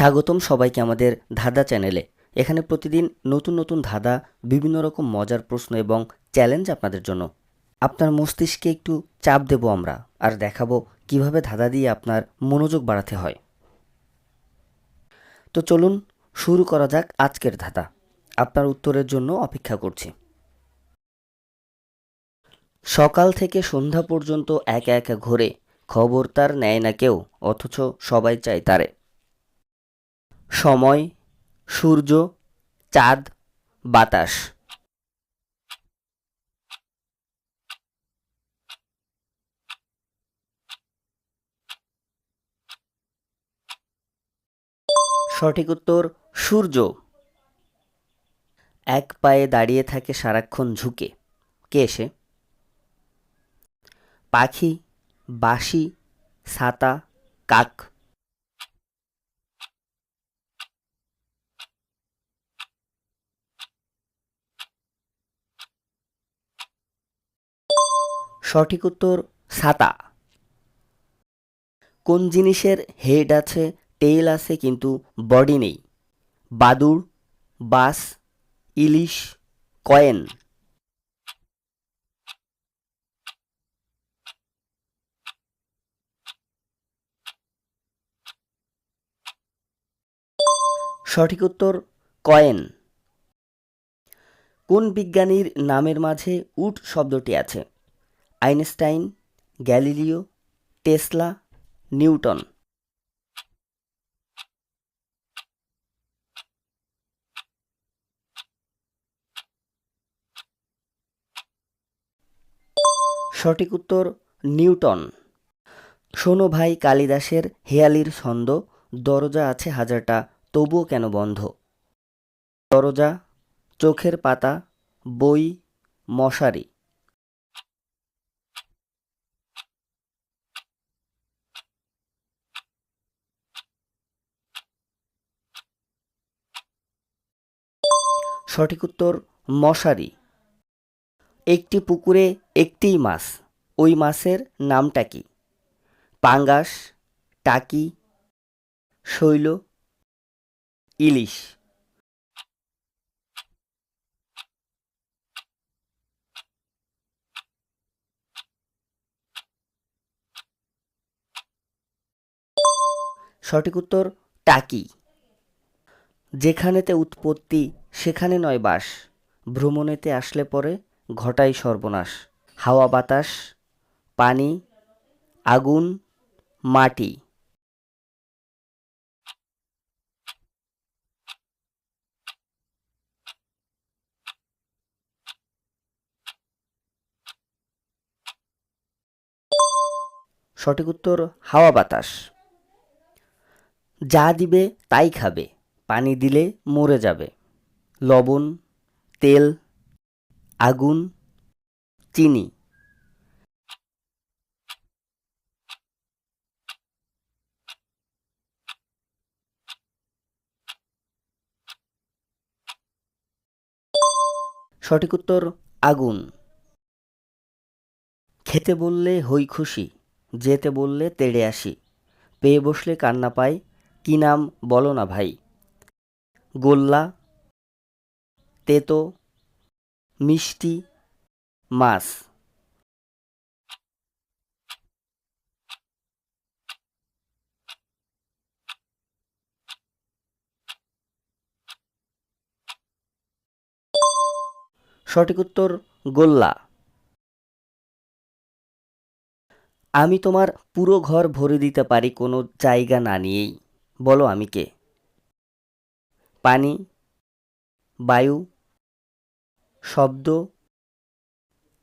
স্বাগতম সবাইকে আমাদের ধাঁধা চ্যানেলে। এখানে প্রতিদিন নতুন নতুন ধাঁধা, বিভিন্ন রকম মজার প্রশ্ন এবং চ্যালেঞ্জ আপনাদের জন্য। আপনার মস্তিষ্কে একটু চাপ দেব আমরা, আর দেখাবো কিভাবে ধাঁধা দিয়ে আপনার মনোযোগ বাড়াতে হয়। তো চলুন শুরু করা যাক আজকের ধাঁধা। আপনার উত্তরের জন্য অপেক্ষা করছি। সকাল থেকে সন্ধ্যা পর্যন্ত একা একা ঘোরে, খবর তার নেয় না কেউ, অথচ সবাই চায় তারে। সময়, সূর্য, চাঁদ, বাতাস। সঠিক উত্তর সূর্য। এক পায়ে দাঁড়িয়ে থাকে সারাক্ষণ ঝুঁকে, কে সে? পাখি, বাঁশি, ছাতা, কাক। সঠিক উত্তর ছাতা। কোন জিনিসের হেড আছে, টেইল আছে কিন্তু বডি নেই? বাদুড়, বাস, ইলিশ, কয়েন। সঠিক উত্তর কয়েন। কোন বিজ্ঞানীর নামের মাঝে উড শব্দটি আছে? Einstein, Galileo, Tesla, Newton. সঠিক উত্তর নিউটন। শোনো ভাই কালিদাসের হেয়ালির ছন্দ, দরজা আছে হাজারটা তবুও কেন বন্ধ? দরজা, চোখের পাতা, বই, মশারি। সঠিক উত্তর মশারি। একটি পুকুরে একটিই মাছ, ওই মাছের নামটা কি? পাঙ্গাস, টাকি, শৈল, ইলিশ। সঠিক উত্তর টাকি। যেখানেতে উৎপত্তি সেখানে নয় বাস, ভ্রমণেতে আসলে পরে ঘটাই সর্বনাশ। হাওয়া বাতাস, পানি, আগুন, মাটি। সঠিক উত্তর হাওয়া বাতাস। যা দিবে তাই খাবে, পানি দিলে মরে যাবে। লবণ, তেল, আগুন, চিনি। সঠিক উত্তর আগুন। খেতে বললে হই খুশি, যেতে বললে তেড়ে আসি, পেয়ে বসলে কান্না পাই, কি নাম বলো না ভাই? গোল্লা, তেতো, মিষ্টি, মাছ। সঠিক উত্তর গোল্লা। আমি তোমার পুরো ঘর ভরে দিতে পারি কোনো জায়গা না নিয়েই, বলো আমি কে? পানি, বায়ু, শব্দ,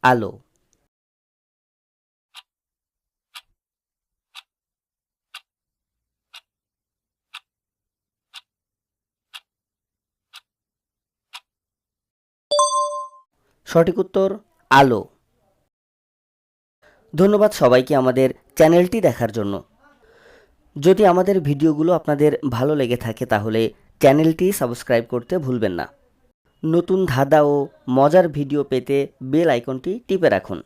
আলো। সঠিক উত্তর আলো। ধন্যবাদ সবাইকে আমাদের চ্যানেলটি দেখার জন্য। যদি আমাদের ভিডিওগুলো আপনাদের ভালো লেগে থাকে তাহলে চ্যানেলটি সাবস্ক্রাইব করতে ভুলবেন না। নতুন ধাঁধা ও মজার ভিডিও পেতে বেল আইকনটি টিপে রাখুন।